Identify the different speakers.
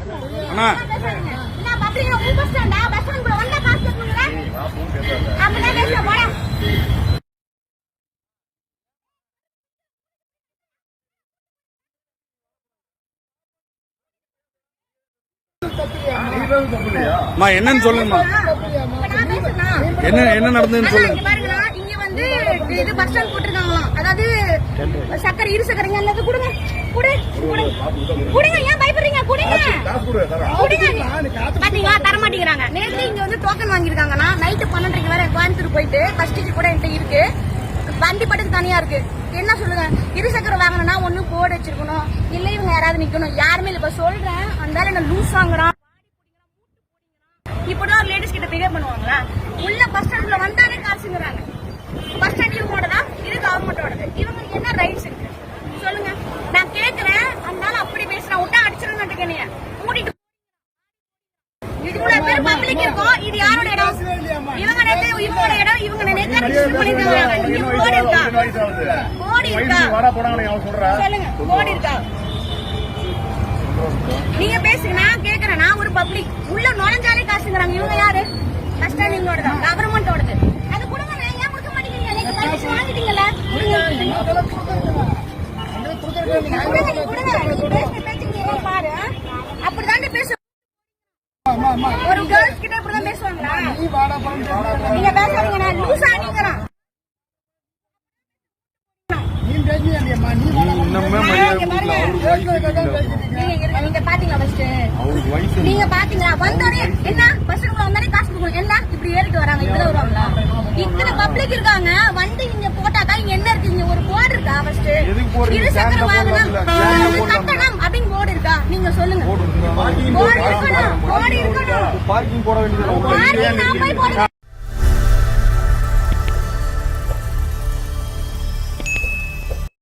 Speaker 1: அண்ணா
Speaker 2: நான் பப்ளிக் உங்க ஸ்டாண்டா bus stand கூட வந்தா காசு கேட்குங்களா? அப்படியே பேச போடா.
Speaker 1: அம்மா என்னன்னு சொல்லுங்கம்மா. என்ன நடந்ததுன்னு சொல்லுங்க.
Speaker 2: இங்க வந்து இது பஸ் ஸ்டாண்ட் போட்டுருக்காங்களாம். அதாவது சக்கரை இரு சக்கரைங்க அல்லது கொடுங்க கொடுங்க ஏன் பயப்படுறீங்க? கொடுங்க பாத்தீங்களா தர மாட்டேங்கிறாங்க. நேற்று இங்க வந்து டோக்கன் வாங்கிருக்காங்கன்னா நைட்டு 12:30 வேற கோயம்புத்தூர் போயிட்டு ஃபர்ஸ்ட் டிக்கெட் கூட என்கிட்ட இருக்கு. வண்டி பட்டுக்கு தனியா இருக்கு. என்ன சொல்லுங்க? இருசக்கரை வாங்கணும்னா ஒண்ணு போர்டு வச்சிருக்கணும், இல்ல இவங்க யாராவது நிக்கணும். யாருமே இல்ல. இப்ப சொல்றேன் அந்த என்ன லூஸ் வாங்குறான் இப்பதான் ஒரு லேடிஸ் கிட்ட பிகேவ் பண்ணுவாங்களா? உள்ள பஸ் ஸ்டாண்ட்ல வந்தாலே காசுங்கிறாங்க. பஸ் ஸ்டாண்ட் இவங்களோடதா, இது கவர்மெண்டோடது. இவங்களுக்கு என்ன ரைட்ஸ் இருக்கு சொல்லுங்க? நான் கேக்குறேன். அதனால அப்படி பேசுறேன். விட்டா அடிச்சிருன்னு கேனீங்க கூட்டிட்டு இவ்வளவு பேர் பப்ளிக் இருக்கும். இது யாரோட இடம்? இவங்க நேத்து இவங்களோட இடம். இவங்க நேத்து ரெஜிஸ்டர் பண்ணிருக்காங்க. இங்க போர்டு இருக்கா? போர்டு இருக்கா? சொல்லுங்க போர்டு இருக்கா? நீங்க பேசுங்க. நான் கேக்குறேன். நான் ஒரு பப்ளிக். உள்ள நுழைஞ்சாலே காசுங்கிறாங்க. இவங்க யாரு? பஸ் ஸ்டாண்ட் இவங்களோட கவர்மெண்டோடது. அது கொடுங்க. ஏன் கொடுக்க மாட்டேங்கிறீங்க? நீங்க பர்மிஷன் வாங்கிட்டீங்கல்ல? பாரு அப்படிதான் பேச. ஒரு கேர்ள்ஸ் கிட்ட இப்படிதான் பேசுவாங்களா? நீங்க பேசாதீங்க. நான் லூசா நீங்கறான். நீங்க பாத்தீங்களா ஃபர்ஸ்ட்? நீங்க பாத்தீங்களா? வந்தோடனே என்ன பஸ்ஸுக்குள்ள வந்தானே காசு கொடுக்கணும். என்ன இப்படி ஏறிட்டு வராங்க? இப்படிதான் வருவாங்களா? இத்தனை பப்ளிக் இருக்காங்க. வண்டி இங்க போட்டாக்கா இங்க என்ன இருக்கு? இங்க ஒரு போர்டு இருக்கா? ஃபர்ஸ்ட் இருசக்கர வாகனம் கட்டணம் அப்படின்னு போர்டு இருக்கா? நீங்க சொல்லுங்க. போர்டு இருக்கணும். பார்க்கிங் போட வேண்டியது.